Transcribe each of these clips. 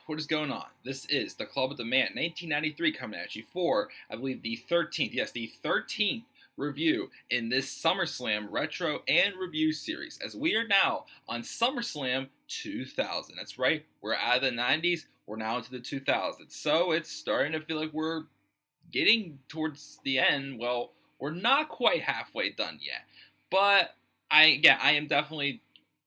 what is going on? This is the Club of the Man, 1993, coming at you for, I believe, the 13th. Yes, the 13th review in this SummerSlam retro and review series, as we are now on SummerSlam 2000. That's right, we're out of the 90s, we're now into the 2000s. So it's starting to feel like we're getting towards the end. Well, we're not quite halfway done yet, but I am definitely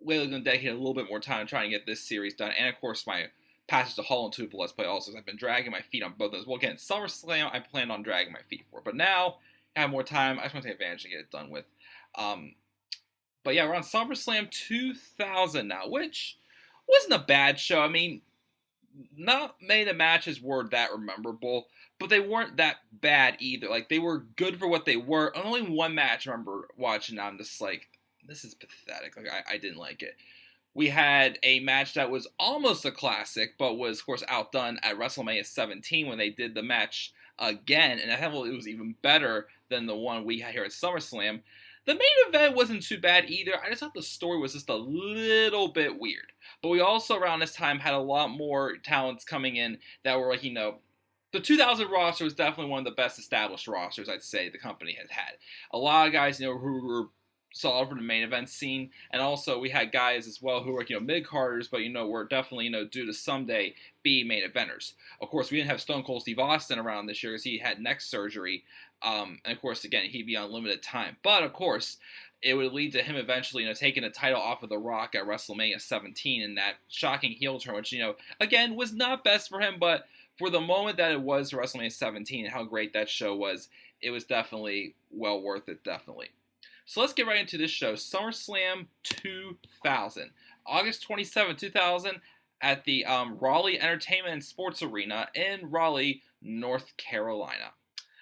going to dedicate a little bit more time trying to get this series done, and of course my Passage to Hall and Two for Let's Play also. I've been dragging my feet on both of those. Well, again, SummerSlam I planned on dragging my feet for, but now I have more time. I just want to take advantage and get it done with. But yeah, we're on SummerSlam 2000 now, which wasn't a bad show. I mean, not many of the matches were that memorable, but they weren't that bad either. Like, they were good for what they were. Only one match I remember watching, I'm just like, this is pathetic. Like, I didn't like it. We had a match that was almost a classic, but was, of course, outdone at WrestleMania 17 when they did the match again, and I thought it was even better than the one we had here at SummerSlam. The main event wasn't too bad either. I just thought the story was just a little bit weird. But we also, around this time, had a lot more talents coming in that were like, the 2000 roster was definitely one of the best established rosters, I'd say, the company has had. A lot of guys, who were solid for the main event scene, and also we had guys as well who were mid-carders, but were definitely due to someday be main eventers. Of course, we didn't have Stone Cold Steve Austin around this year because he had neck surgery, and of course, again, he'd be on limited time. But of course, it would lead to him eventually taking the title off of The Rock at WrestleMania 17 in that shocking heel turn, which again was not best for him, but for the moment that it was for WrestleMania 17 and how great that show was, it was definitely well worth it, definitely. So let's get right into this show. SummerSlam 2000. August 27, 2000 at the Raleigh Entertainment and Sports Arena in Raleigh, North Carolina.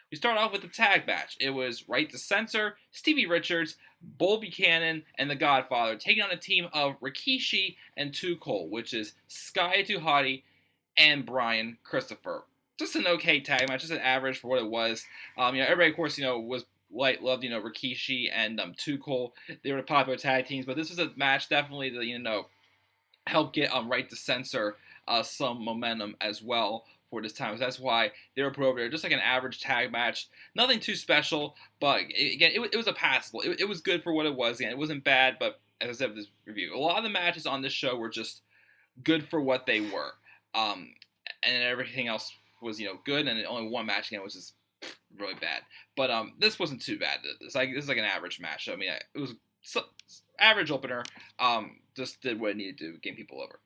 We start off with the tag match. It was Right to Censor, Stevie Richards, Bull Buchanan, and The Godfather taking on a team of Rikishi and Too Cold, which is Sky Duhati and Brian Christopher. Just an okay tag match, just an average for what it was. Everybody, of course, loved Rikishi and Too Cold. They were the popular tag teams, but this was a match definitely that helped get Right to Censor some momentum as well for this time. So that's why they were put over there, just like an average tag match. Nothing too special, but it was a passable. It was good for what it was. Again, it wasn't bad, but as I said in this review, a lot of the matches on this show were just good for what they were, and everything else was good, and only one match again was just really bad. But this wasn't too bad. This is like an average match. I mean, it was average opener. Just did what it needed to get people over.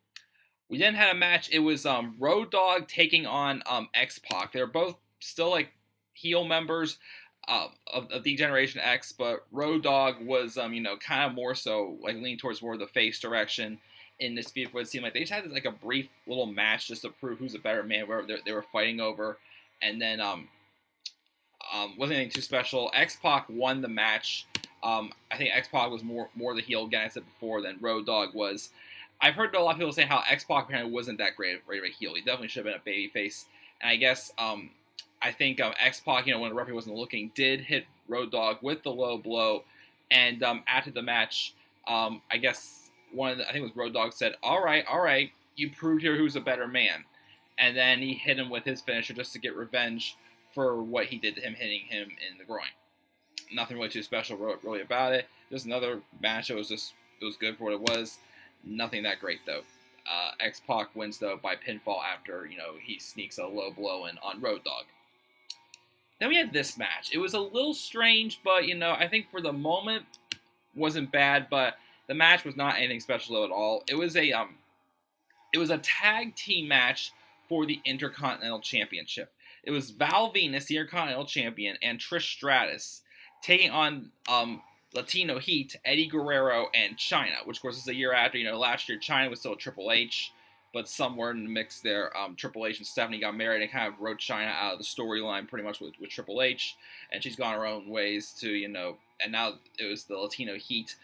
We then had a match. It was Road Dogg taking on X-Pac. They're both still like heel members of the Generation X, but Road Dogg was kind of more so like leaning towards more of the face direction in this feud. It seemed like they just had like a brief little match just to prove who's a better man, where they were fighting over, and then wasn't anything too special. X-Pac won the match. I think X-Pac was more the heel, again, I said before, than Road Dogg was. I've heard a lot of people say how X-Pac apparently wasn't that great of a heel. He definitely should have been a babyface. And I guess, I think X-Pac, when the referee wasn't looking, did hit Road Dogg with the low blow. And after the match, I guess I think it was Road Dogg said, all right, you proved here who's a better man. And then he hit him with his finisher just to get revenge for what he did to him, hitting him in the groin. Nothing really too special really about it. Just another match. It was good for what it was. Nothing that great though. X-Pac wins though by pinfall after he sneaks a low blow in on Road Dogg. Then we had this match. It was a little strange, but I think for the moment wasn't bad. But the match was not anything special though at all. It was a tag team match for the Intercontinental Championship. It was Val Venus, the Intercontinental Champion, and Trish Stratus taking on Latino Heat, Eddie Guerrero, and Chyna, which of course is a year after. Last year Chyna was still Triple H, but somewhere in the mix there, Triple H and Stephanie got married and kind of wrote Chyna out of the storyline pretty much with Triple H, and she's gone her own ways to, and now it was the Latino Heat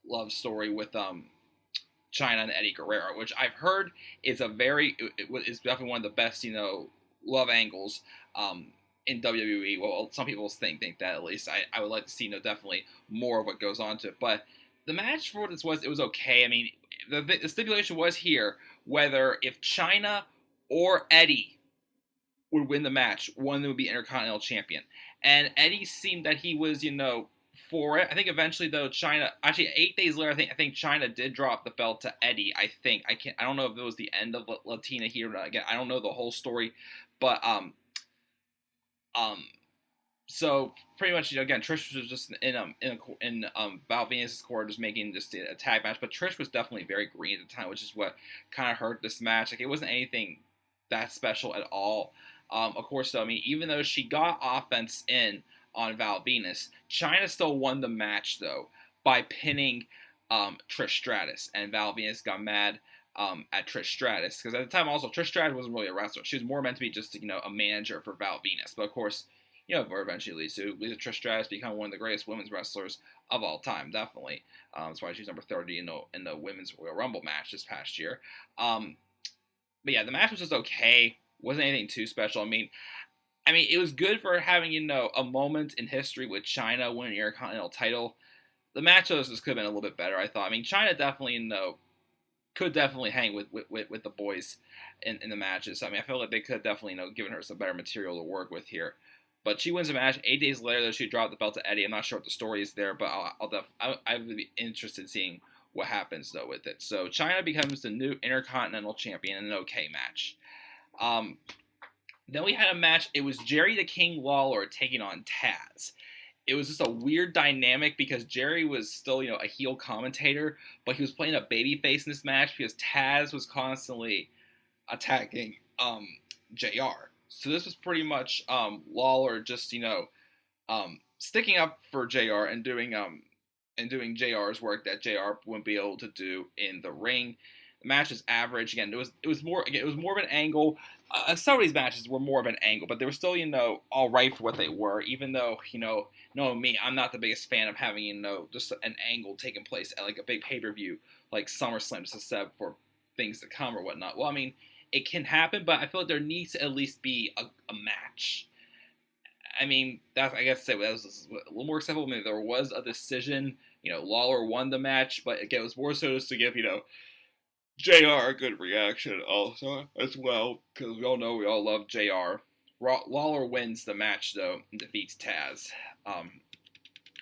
love story with Chyna and Eddie Guerrero, which I've heard is is definitely one of the best, love angles in WWE. Well, some people think that, at least. I would like to see, definitely more of what goes on to it. But the match, for what it was okay. I mean, the stipulation was here whether if Chyna or Eddie would win the match, one of them would be Intercontinental Champion. And Eddie seemed that he was, for it. I think eventually though Chyna, actually 8 days later, I think Chyna did drop the belt to Eddie. I don't know if it was the end of Latina here. Again, I don't know the whole story, but so pretty much, again, Trish was just in Val Venus' corner, just making just a tag match. But Trish was definitely very green at the time, which is what kind of hurt this match. Like, it wasn't anything that special at all. Of course, though, I mean, even though she got offense in on Val Venus, Chyna still won the match though by pinning Trish Stratus, and Val Venus got mad at Trish Stratus because at the time also Trish Stratus wasn't really a wrestler. She was more meant to be just a manager for Val Venus. But of course, eventually leads to Trish Stratus become one of the greatest women's wrestlers of all time, definitely. That's why she's number 30 in the women's Royal Rumble match this past year. But yeah, the match was just okay. Wasn't anything too special. I mean, it was good for having, a moment in history with Chyna winning the Intercontinental title. The match could have been a little bit better, I thought. I mean, Chyna definitely, could definitely hang with the boys in the matches. I mean, I feel like they could definitely, given her some better material to work with here. But she wins the match. 8 days later, though, she dropped the belt to Eddie. I'm not sure what the story is there, but I would be interested in seeing what happens, though, with it. So, Chyna becomes the new Intercontinental Champion in an okay match. Then we had a match. It was Jerry the King Lawler taking on Taz. It was just a weird dynamic because Jerry was still, a heel commentator, but he was playing a babyface in this match because Taz was constantly attacking JR. So this was pretty much Lawler just, sticking up for JR and doing JR's work that JR wouldn't be able to do in the ring. The match is average. Again, it was more of an angle. Some of these matches were more of an angle, but they were still, all right for what they were. Even though, knowing me, I'm not the biggest fan of having, just an angle taking place at like a big pay-per-view like SummerSlam, just a set for things to come or whatnot. Well, I mean, it can happen, but I feel like there needs to at least be a match. I mean, I guess that was a little more acceptable. I mean, there was a decision. Lawler won the match, but again, it was more so just to give, JR a good reaction also as well, because we all know we all love JR. Lawler wins the match though and defeats Taz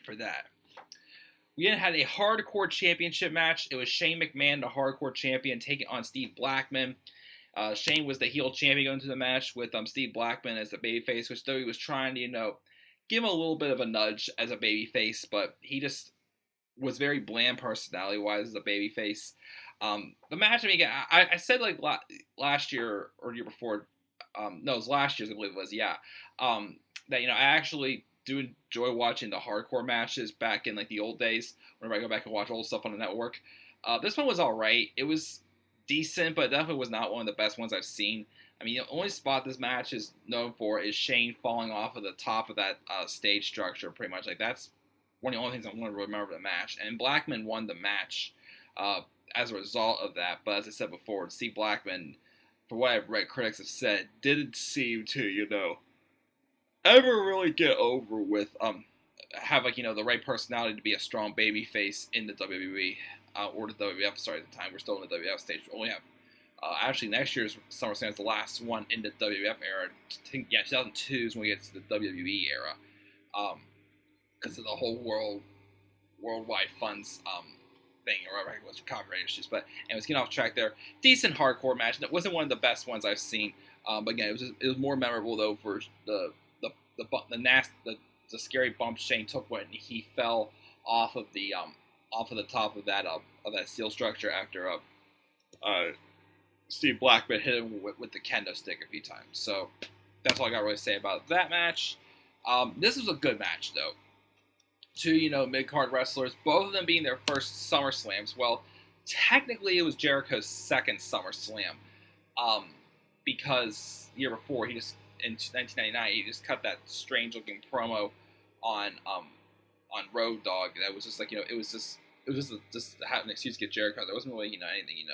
for that. We then had a hardcore championship match. It was Shane McMahon, the hardcore champion, taking on Steve Blackman. Shane was the heel champion going into the match with Steve Blackman as the babyface, which though he was trying to, give him a little bit of a nudge as a babyface, but he just was very bland personality-wise as a babyface. The match, I said like last year or year before, no, it was last year's, I believe it was, yeah, that, I actually do enjoy watching the hardcore matches back in like the old days, whenever I go back and watch old stuff on the network. This one was alright. It was decent, but definitely was not one of the best ones I've seen. I mean, the only spot this match is known for is Shane falling off of the top of that stage structure, pretty much. Like, that's one of the only things I want to remember the match. And Blackman won the match as a result of that. But as I said before, Steve Blackman, for what I've read, critics have said, didn't seem to, ever really get over with, have, like, the right personality to be a strong babyface in the WWE, or the WWF, sorry, at the time. We're still in the WWF stage. We only have, actually, next year's SummerSlam is the last one in the WWF era. 2002 is when we get to the WWE era. Because of the whole worldwide funds, thing, or whatever it was, for copyright issues. But anyways, getting off track there. Decent hardcore match. It wasn't one of the best ones I've seen. But again, it was more memorable though for the scary bump Shane took when he fell off of the top of that steel structure after Steve Blackman hit him with the kendo stick a few times. So that's all I got to really say about that match. This was a good match though. Two, mid-card wrestlers, both of them being their first SummerSlams. Well, technically it was Jericho's second SummerSlam, because the year before, in 1999, he just cut that strange-looking promo on Road Dogg. That was just like, it was just to have an excuse to get Jericho. There wasn't really, anything,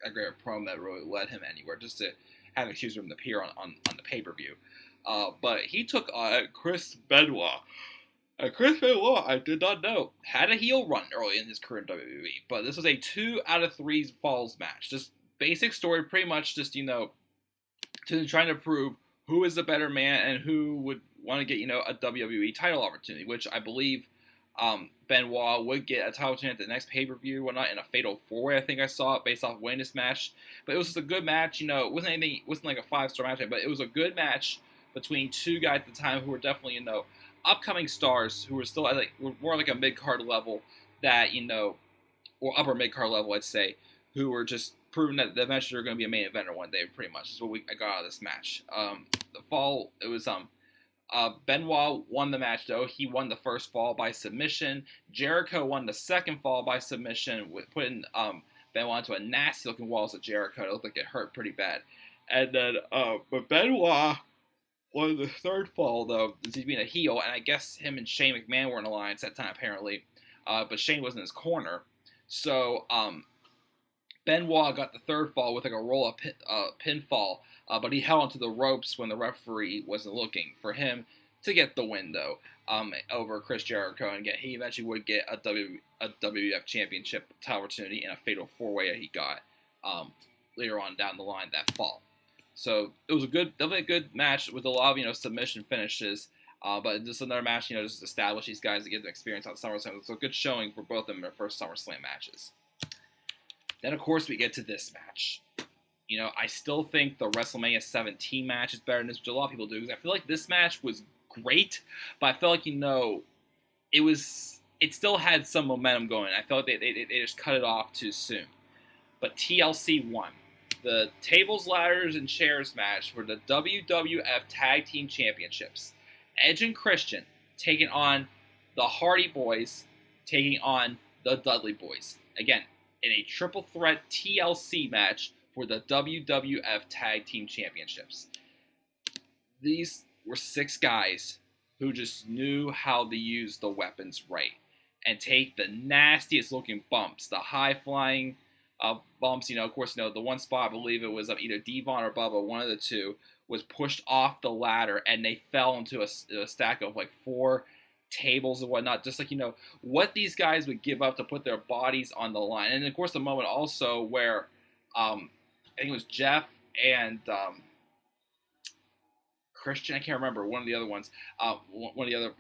a great promo that really led him anywhere, just to have an excuse for him to appear on the pay-per-view. But he took Chris Benoit. Chris Benoit, I did not know, had a heel run early in his career in WWE, but this was a 2 out of 3 falls match. Just basic story, pretty much just, to trying to prove who is the better man and who would want to get, a WWE title opportunity, which I believe Benoit would get a title opportunity at the next pay-per-view, whatnot, in a fatal four-way. I think I saw it based off winning this match. But it was just a good match. It wasn't like a 5-star match, but it was a good match between two guys at the time who were definitely, upcoming stars who were still were more like a mid-card level that, or upper mid-card level, I'd say, who were just proving that eventually they're going to be a main eventer one day, pretty much. Is what I got out of this match. The fall, it was Benoit won the match, though. He won the first fall by submission. Jericho won the second fall by submission, putting Benoit into a nasty-looking walls of Jericho. It looked like it hurt pretty bad. And then, but Benoit won the third fall, though, as he's being a heel, and I guess him and Shane McMahon were in alliance at that time, apparently. But Shane was in his corner. So, Benoit got the third fall with like a roll-up pinfall, but he held onto the ropes when the referee wasn't looking for him to get the win, though, over Chris Jericho. And again, he eventually would get a WWF Championship title opportunity in a fatal four-way that he got later on down the line that fall. So it was definitely a good match with a lot of submission finishes. But just another match, just to establish these guys to get the experience on SummerSlam. It's a good showing for both of them in their first SummerSlam matches. Then, of course, we get to this match. I still think the WrestleMania 17 match is better than this, which a lot of people do, because I feel like this match was great, but I feel like, it still had some momentum going. I felt like they just cut it off too soon. But TLC won. The tables, ladders, and chairs match for the WWF Tag Team Championships. Edge and Christian taking on the Hardy Boys, taking on the Dudley Boys. Again, in a triple threat TLC match for the WWF Tag Team Championships. These were 6 guys who just knew how to use the weapons right and take the nastiest looking bumps, the high flying bumps. Of course, the one spot, I believe it was either Devon or Bubba, one of the two, was pushed off the ladder and they fell into a stack of like 4 tables and whatnot, just like, what these guys would give up to put their bodies on the line. And of course, the moment also where I think it was Jeff and Christian, I can't remember, one of the other ones, one of the other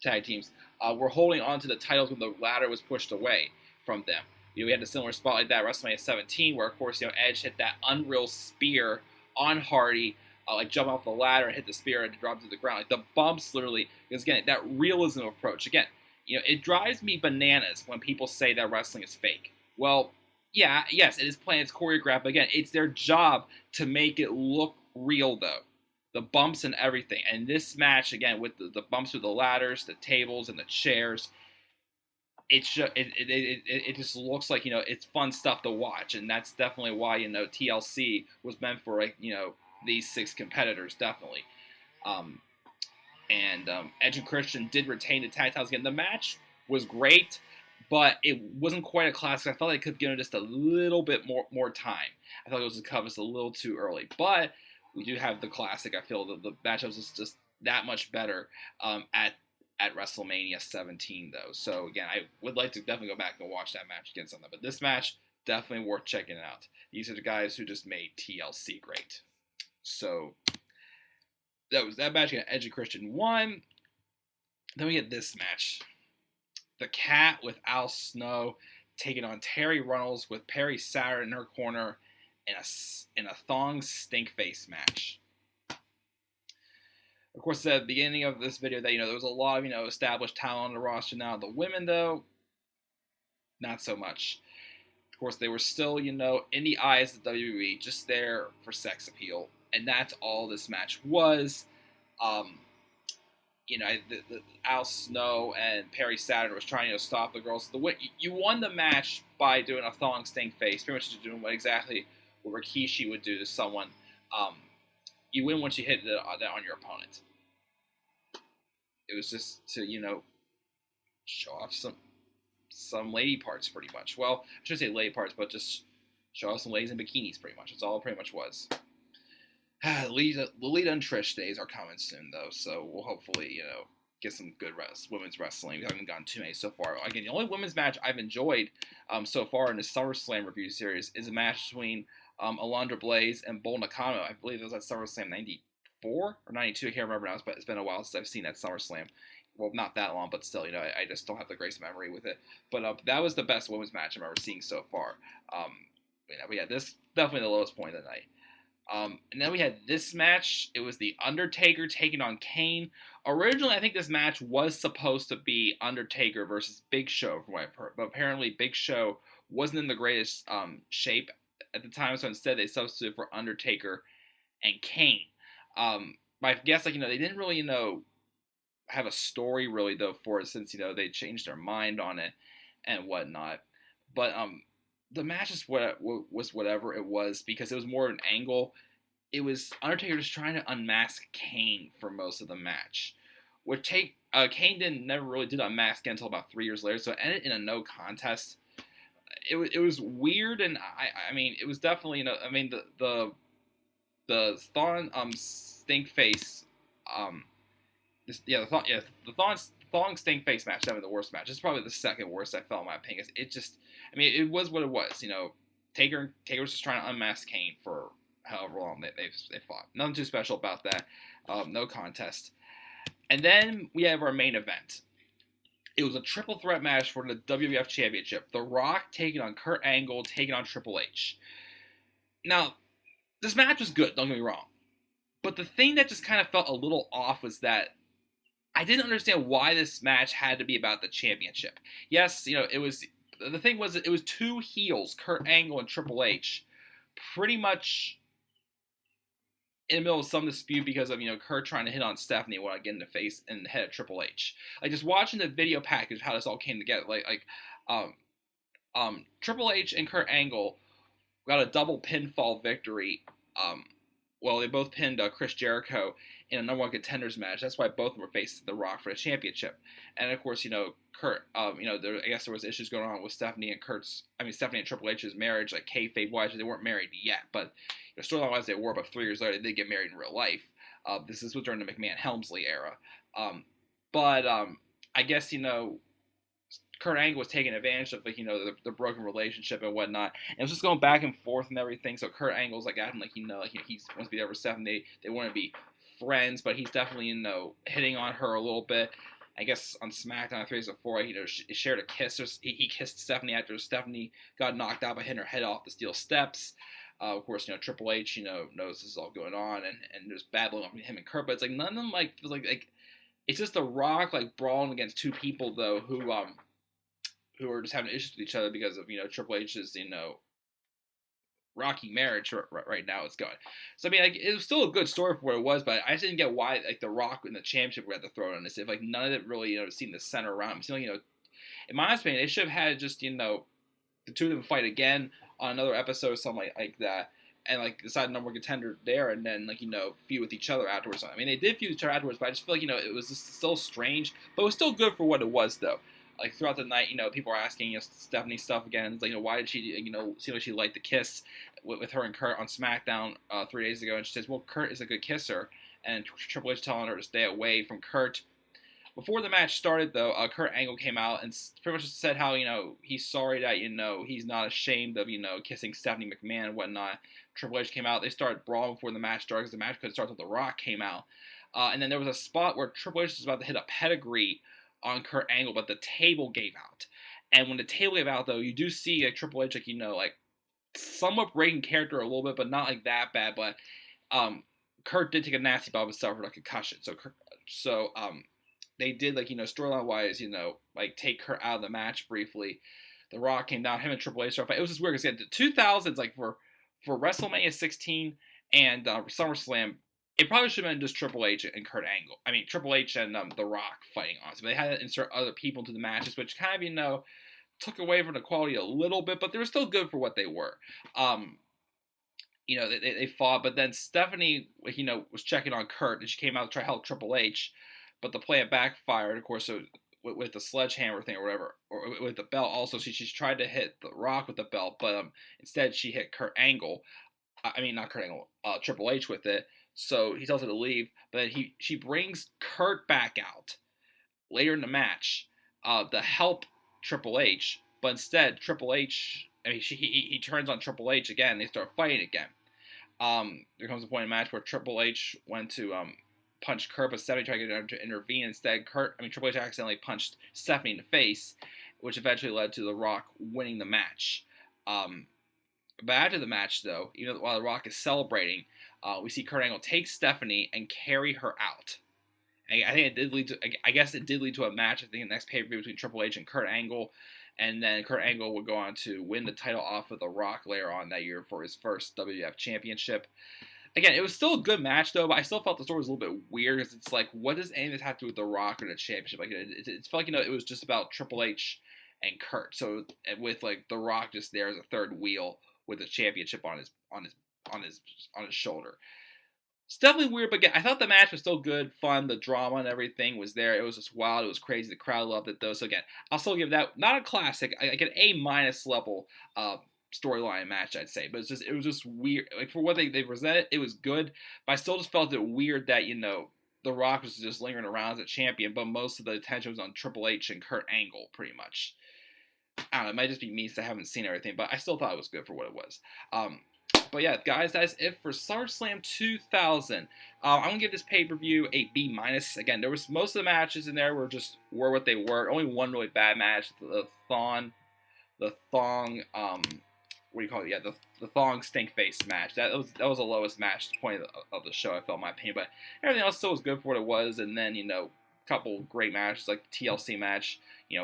tag teams, were holding on to the titles when the ladder was pushed away from them. We had a similar spot like that at WrestleMania 17, where of course, Edge hit that unreal spear on Hardy, jump off the ladder and hit the spear and drop to the ground. Like the bumps, literally, because again, that realism approach. Again, it drives me bananas when people say that wrestling is fake. Well, yeah, yes, it is planned, it's choreographed, but again, it's their job to make it look real, though. The bumps and everything. And this match, again, with the bumps with the ladders, the tables, and the chairs, it just looks like, it's fun stuff to watch. And that's definitely why, TLC was meant for, like, these 6 competitors, definitely. Edge and Christian did retain the tag titles again. The match was great, but it wasn't quite a classic. I felt like it could have given just a little bit more time. I thought it was cut us a little too early. But we do have the classic. I feel the matchup was just that much better at WrestleMania 17, though. So, again, I would like to definitely go back and watch that match again sometime. But this match, definitely worth checking out. These are the guys who just made TLC great. So, that was that match. Edge and Christian won. Then we get this match. The Cat with Al Snow taking on Terry Runnels with Perry Saturn in her corner in a thong stink face match. Of course, at the beginning of this video, that there was a lot of established talent on the roster. Now the women, though, not so much. Of course, they were still in the eyes of WWE, just there for sex appeal, and that's all this match was. The Al Snow and Perry Saturn was trying to stop the girls. You won the match by doing a thong stink face, pretty much just doing exactly what Rikishi would do to someone. You win once you hit that on your opponent. It was just to show off some lady parts, pretty much. Well, I shouldn't say lady parts, but just show off some ladies in bikinis, pretty much. That's all it pretty much was. Lolita and Trish days are coming soon, though, so we'll hopefully, get some good women's wrestling. We haven't gotten too many so far. Again, the only women's match I've enjoyed so far in the SummerSlam review series is a match between Alundra Blaze and Bull Nakano. I believe it was at SummerSlam 94 or 92. I can't remember now, but it's been a while since I've seen that SummerSlam. Well, not that long, but still, I just don't have the greatest memory with it. But that was the best women's match I've ever seen so far. But yeah, this definitely the lowest point of the night. And then we had this match. It was The Undertaker taking on Kane. Originally, I think this match was supposed to be Undertaker versus Big Show, from what I've heard. But apparently, Big Show wasn't in the greatest shape at the time, so instead they substituted for Undertaker and Kane. I guess, they didn't really, have a story really, though, for it, since, they changed their mind on it and whatnot. But, the match was whatever it was, because it was more an angle. It was Undertaker just trying to unmask Kane for most of the match. Kane never really did unmask until about 3 years later, so it ended in a no contest. It was weird, and I mean, it was definitely, the Thon stink face the Thong stink face match, definitely the worst match. It's probably the second worst, I felt, in my opinion. It was what it was. Taker was just trying to unmask Kane for however long they fought. Nothing too special about that. No contest. And then we have our main event. It was a triple threat match for the WWF Championship. The Rock taking on Kurt Angle, taking on Triple H. Now, this match was good, don't get me wrong. But the thing that just kind of felt a little off was that I didn't understand why this match had to be about the championship. Yes, it was. The thing was, it was two heels, Kurt Angle and Triple H, pretty much in the middle of some dispute because of, Kurt trying to hit on Stephanie while getting the face and the head of Triple H. Just watching the video package, how this all came together, Triple H and Kurt Angle got a double pinfall victory. They both pinned Chris Jericho in a number one contenders match. That's why both of them were facing The Rock for the championship. And of course, Kurt, I guess there was issues going on with Stephanie and Triple H's marriage, like kayfabe wise. They weren't married yet, but storyline wise they were. But 3 years later, they did get married in real life. This was during the McMahon-Helmsley era. I guess Kurt Angle was taking advantage of the broken relationship and whatnot, and it was just going back and forth and everything. So Kurt Angle's acting like he wants to be there for Stephanie. They want to be friends, but he's definitely hitting on her a little bit. I guess on SmackDown 3 days before, she shared a kiss. He kissed Stephanie after Stephanie got knocked out by hitting her head off the steel steps. Of course, Triple H knows this is all going on, and there's bad blood between him and Kurt. But it's none of them feels like it's just The Rock brawling against two people though who are just having issues with each other because of Triple H's rocky marriage right now it's going. So it was still a good story for what it was, but I just didn't get why The Rock in the championship we had to throw it on this. If none of it really seemed to center around. It seemed in my opinion, they should have had just the two of them fight again on another episode or something like that, and decide number one contender there, and then feud with each other afterwards. They did feud with each other afterwards, but I just feel it was just still strange, but it was still good for what it was though. Throughout the night, people are asking Stephanie stuff again. It's why did she, seem like she liked the kiss with her and Kurt on SmackDown 3 days ago? And she says, well, Kurt is a good kisser, and Triple H telling her to stay away from Kurt. Before the match started, though, Kurt Angle came out and pretty much said how, he's sorry that, he's not ashamed of, kissing Stephanie McMahon and whatnot. Triple H came out. They started brawling before the match started because the match couldn't start until The Rock came out. And then there was a spot where Triple H was about to hit a pedigree on Kurt Angle, but the table gave out. And when the table gave out, though, you do see Triple H, somewhat breaking character a little bit, but not that bad. But Kurt did take a nasty bout and suffered a concussion. So they did storyline wise, take Kurt out of the match briefly. The Rock came down, him and Triple H started fighting. It was just weird because the 2000s, for WrestleMania 16 and SummerSlam, it probably should have been just Triple H and Kurt Angle. Triple H and The Rock fighting, honestly. But they had to insert other people into the matches, which kind of, took away from the quality a little bit, but they were still good for what they were. They fought, but then Stephanie, was checking on Kurt, and she came out to try to help Triple H, but the plan backfired, of course, so with the sledgehammer thing or whatever, or with the belt also. She tried to hit The Rock with the belt, but instead she hit Kurt Angle. Not Kurt Angle, Triple H with it. So he tells her to leave, but then she brings Kurt back out later in the match to help Triple H, but instead Triple H, I mean, he turns on Triple H again. They start fighting again. There comes a point in the match where Triple H went to punch Kurt, but Stephanie tried to get him to intervene. Instead, Triple H accidentally punched Stephanie in the face, which eventually led to The Rock winning the match. But after the match, though, while The Rock is celebrating, we see Kurt Angle take Stephanie and carry her out. And I think it did lead to, I guess it did lead to a match, I think, in the next pay-per-view between Triple H and Kurt Angle. And then Kurt Angle would go on to win the title off of The Rock later on that year for his first WWF Championship. Again, it was still a good match, though, but I still felt the story was a little bit weird, because it's like, what does any of this have to do with The Rock or the championship? Like, it felt like, it was just about Triple H and Kurt. So, with, like, The Rock just there as a third wheel with the championship on his shoulder. It's definitely weird, but again, I thought the match was still good, fun, the drama and everything was there. It was just wild, it was crazy, the crowd loved it, though. So again, I'll still give that, not a classic, like an A- level storyline match, I'd say. But it was just weird. Like, for what they presented, it was good, but I still just felt it weird that, The Rock was just lingering around as a champion, but most of the attention was on Triple H and Kurt Angle, pretty much. I don't know, it might just be me, so I haven't seen everything, but I still thought it was good for what it was. But yeah, guys, that's it for SummerSlam 2000. I'm gonna give this pay-per-view a B-. Again, there was most of the matches in there were what they were. Only one really bad match, the thong, what do you call it? Yeah, the thong stink face match. That was the lowest match point of the show, I felt, in my opinion. But everything else still was good for what it was. And then a couple great matches like the TLC match.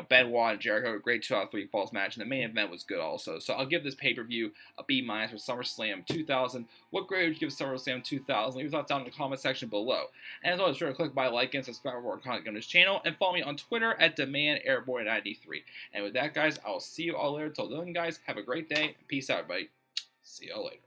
Benoit and Jericho, a great 2 out of 3 falls match, and the main event was good also. So I'll give this pay-per-view a B- for SummerSlam 2000. What grade would you give SummerSlam 2000? Leave your thoughts down in the comment section below. And as always, sure to click by, like, and subscribe for more content on this channel, and follow me on Twitter at DemandAirboy93. And with that, guys, I'll see you all later. Till then, guys, have a great day. Peace out, everybody. See y'all later.